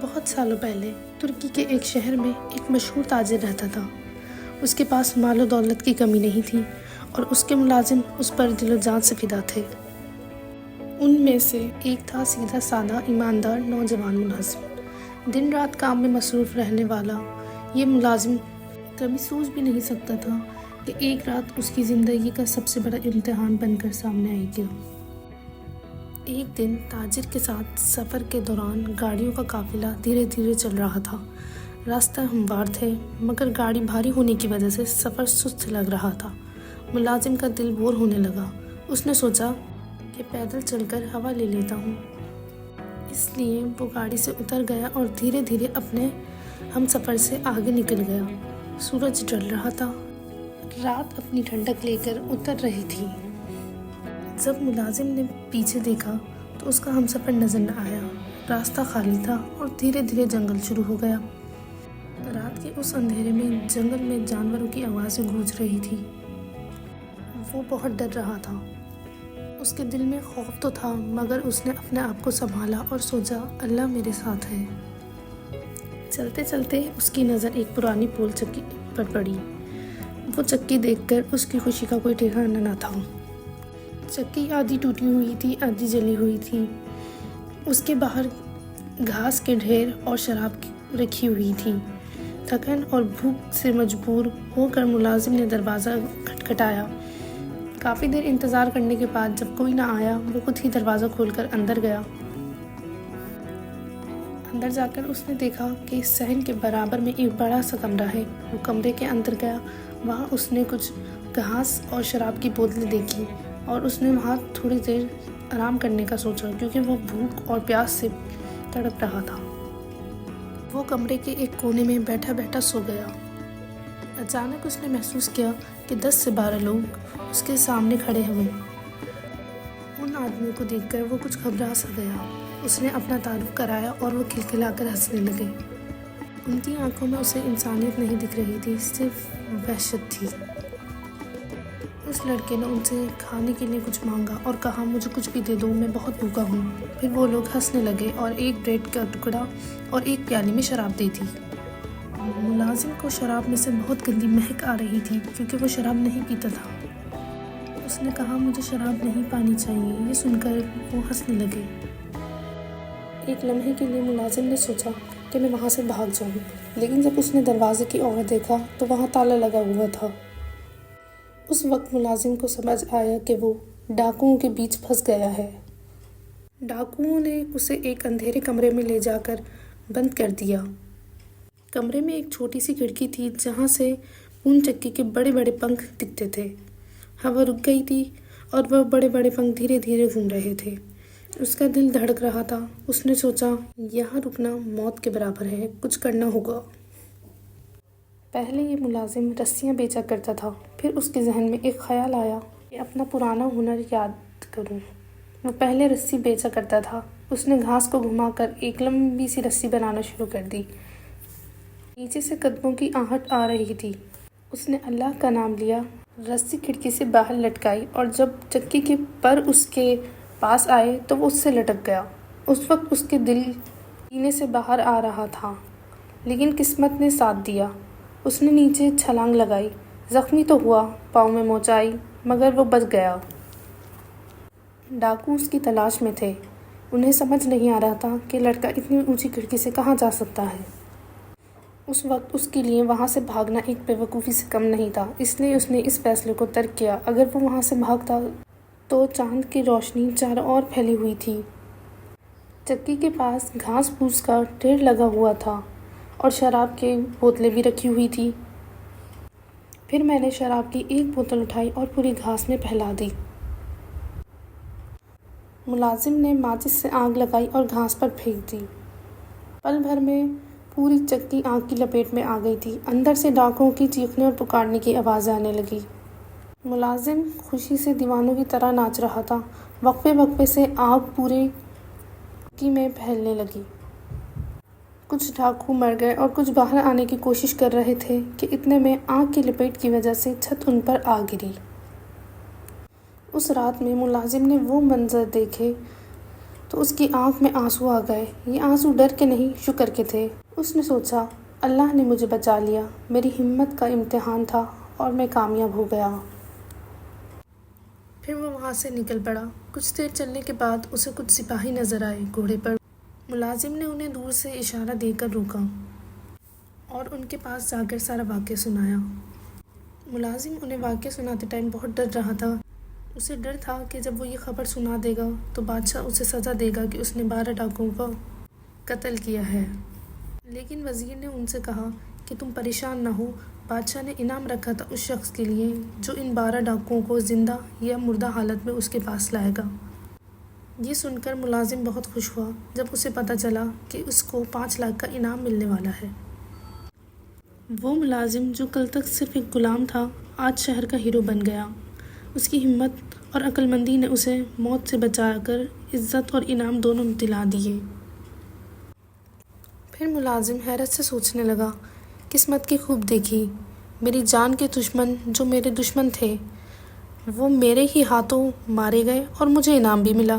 بہت سالوں پہلے ترکی کے ایک شہر میں ایک مشہور تاجر رہتا تھا۔ اس کے پاس مال و دولت کی کمی نہیں تھی اور اس کے ملازم اس پر دل و جان سے فدا تھے۔ ان میں سے ایک تھا سیدھا سادہ ایماندار نوجوان ملازم۔ دن رات کام میں مصروف رہنے والا یہ ملازم کبھی سوچ بھی نہیں سکتا تھا کہ ایک رات اس کی زندگی کا سب سے بڑا امتحان بن کر سامنے آئے گا۔ ایک دن تاجر کے ساتھ سفر کے دوران گاڑیوں کا قافلہ دھیرے دھیرے چل رہا تھا۔ راستہ ہموار تھے مگر گاڑی بھاری ہونے کی وجہ سے سفر سست لگ رہا تھا۔ ملازم کا دل بور ہونے لگا۔ اس نے سوچا کہ پیدل چل کر ہوا لے لیتا ہوں۔ اس لیے وہ گاڑی سے اتر گیا اور دھیرے دھیرے اپنے ہم سفر سے آگے نکل گیا۔ سورج ڈھل رہا تھا، رات اپنی ٹھنڈک لے کر اتر رہی تھی۔ جب ملازم نے پیچھے دیکھا تو اس کا ہمسفر نظر نہ آیا۔ راستہ خالی تھا اور دھیرے دھیرے جنگل شروع ہو گیا۔ رات کے اس اندھیرے میں جنگل میں جانوروں کی آوازیں گونج رہی تھی۔ وہ بہت ڈر رہا تھا۔ اس کے دل میں خوف تو تھا مگر اس نے اپنے آپ کو سنبھالا اور سوچا اللہ میرے ساتھ ہے۔ چلتے چلتے اس کی نظر ایک پرانی پول چکی پر پڑی۔ وہ چکی دیکھ کر اس کی خوشی کا کوئی ٹھکانہ نہ تھا۔ چکی آدھی ٹوٹی ہوئی تھی، آدھی جلی ہوئی تھی۔ اس کے باہر گھاس کے ڈھیر اور شراب رکھی ہوئی تھی۔ تھکن اور بھوک سے مجبور ہو کر ملازم نے دروازہ کھٹکھٹایا۔ کافی دیر انتظار کرنے کے بعد جب کوئی نہ آیا وہ خود ہی دروازہ کھول کر اندر گیا۔ اندر جا کر اس نے دیکھا کہ اس صحن کے برابر میں ایک بڑا سا کمرہ ہے۔ وہ کمرے کے اندر گیا۔ وہاں اس نے کچھ گھاس اور شراب کی بوتلیں دیکھی اور اس نے وہاں تھوڑی دیر آرام کرنے کا سوچا کیونکہ وہ بھوک اور پیاس سے تڑپ رہا تھا۔ وہ کمرے کے ایک کونے میں بیٹھا بیٹھا سو گیا۔ اچانک اس نے محسوس کیا کہ 10 سے 12 لوگ اس کے سامنے کھڑے ہوئے۔ ان آدمیوں کو دیکھ کر وہ کچھ گھبرا سا گیا۔ اس نے اپنا تعارف کرایا اور وہ کھلکھلا کر ہنسنے لگے۔ ان کی آنکھوں میں اسے انسانیت نہیں دکھ رہی تھی، صرف وحشت تھی۔ اس لڑکے نے ان سے کھانے کے لیے کچھ مانگا اور کہا مجھے کچھ بھی دے دو، میں بہت بھوکا ہوں۔ پھر وہ لوگ ہنسنے لگے اور ایک بریڈ کا ٹکڑا اور ایک پیالی میں شراب دی تھی۔ ملازم کو شراب میں سے بہت گندی مہک آ رہی تھی کیونکہ وہ شراب نہیں پیتا تھا۔ اس نے کہا مجھے شراب نہیں پانی چاہیے۔ یہ سن کر وہ ہنسنے لگے۔ ایک لمحے کے لیے ملازم نے سوچا کہ میں وہاں سے بھاگ جاؤں، لیکن جب اس نے دروازے کی اور دیکھا تو وہاں تالا لگا ہوا تھا۔ اس وقت ملازم کو سمجھ آیا کہ وہ ڈاکوؤں کے بیچ پھنس گیا ہے۔ ڈاکوؤں نے اسے ایک اندھیرے کمرے میں لے جا کر بند کر دیا۔ کمرے میں ایک چھوٹی سی کھڑکی تھی جہاں سے اون چکی کے بڑے بڑے پنکھ دکھتے تھے۔ ہوا رک گئی تھی اور وہ بڑے بڑے پنکھ دھیرے دھیرے گھوم رہے تھے۔ اس کا دل دھڑک رہا تھا۔ اس نے سوچا یہاں رکنا موت کے برابر ہے، کچھ کرنا ہوگا۔ پہلے یہ ملازم رسیاں بیچا کرتا تھا، پھر اس کے ذہن میں ایک خیال آیا کہ اپنا پرانا ہنر یاد کروں۔ وہ پہلے رسی بیچا کرتا تھا۔ اس نے گھاس کو گھما کر ایک لمبی سی رسی بنانا شروع کر دی۔ نیچے سے قدموں کی آہٹ آ رہی تھی۔ اس نے اللہ کا نام لیا، رسی کھڑکی سے باہر لٹکائی اور جب چکی کے پر اس کے پاس آئے تو وہ اس سے لٹک گیا۔ اس وقت اس کے دل سینے سے باہر آ رہا تھا، لیکن قسمت نے ساتھ دیا۔ اس نے نیچے چھلانگ لگائی۔ زخمی تو ہوا، پاؤں میں موچ آئی مگر وہ بچ گیا۔ ڈاکو اس کی تلاش میں تھے۔ انہیں سمجھ نہیں آ رہا تھا کہ لڑکا اتنی اونچی کھڑکی سے کہاں جا سکتا ہے۔ اس وقت اس کے لیے وہاں سے بھاگنا ایک بے وقوفی سے کم نہیں تھا، اس لیے اس نے اس فیصلے کو ترک کیا۔ اگر وہ وہاں سے بھاگتا تو چاند کی روشنی چاروں اور پھیلی ہوئی تھی۔ چکی کے پاس گھاس پھوس کا ڈھیر لگا ہوا تھا اور شراب کی بوتلیں بھی رکھی ہوئی تھی۔ پھر میں نے شراب کی ایک بوتل اٹھائی اور پوری گھاس میں پھیلا دی۔ ملازم نے ماچس سے آگ لگائی اور گھاس پر پھینک دی۔ پل بھر میں پوری چکی آگ کی لپیٹ میں آ گئی تھی۔ اندر سے ڈاکوؤں کی چیخنے اور پکارنے کی آوازیں آنے لگی۔ ملازم خوشی سے دیوانوں کی طرح ناچ رہا تھا۔ وقفے وقفے سے آگ پورے چکی میں پھیلنے لگی۔ کچھ ڈاکو مر گئے اور کچھ باہر آنے کی کوشش کر رہے تھے کہ اتنے میں آگ کی لپیٹ کی وجہ سے چھت ان پر آ گری۔ اس رات میں ملازم نے وہ منظر دیکھے تو اس کی آنکھ میں آنسو آ گئے۔ یہ آنسو ڈر کے نہیں، شکر کے تھے۔ اس نے سوچا، اللہ نے مجھے بچا لیا، میری ہمت کا امتحان تھا اور میں کامیاب ہو گیا۔ پھر وہ وہاں سے نکل پڑا۔ کچھ دیر چلنے کے بعد اسے کچھ سپاہی نظر آئے گھوڑے پر۔ ملازم نے انہیں دور سے اشارہ دے کر روکا اور ان کے پاس جا کر سارا واقعہ سنایا۔ ملازم انہیں واقعہ سناتے ٹائم بہت ڈر رہا تھا۔ اسے ڈر تھا کہ جب وہ یہ خبر سنا دے گا تو بادشاہ اسے سزا دے گا کہ اس نے 12 ڈاکوؤں کا قتل کیا ہے۔ لیکن وزیر نے ان سے کہا کہ تم پریشان نہ ہو، بادشاہ نے انعام رکھا تھا اس شخص کے لیے جو ان 12 ڈاکوؤں کو زندہ یا مردہ حالت میں اس کے پاس لائے گا۔ یہ سن کر ملازم بہت خوش ہوا جب اسے پتہ چلا کہ اس کو 5 لاکھ کا انعام ملنے والا ہے۔ وہ ملازم جو کل تک صرف ایک غلام تھا، آج شہر کا ہیرو بن گیا۔ اس کی ہمت اور عقل مندی نے اسے موت سے بچا کر عزت اور انعام دونوں دلا دیے۔ پھر ملازم حیرت سے سوچنے لگا، قسمت کی خوب دیکھی، میری جان کے دشمن جو میرے دشمن تھے وہ میرے ہی ہاتھوں مارے گئے اور مجھے انعام بھی ملا۔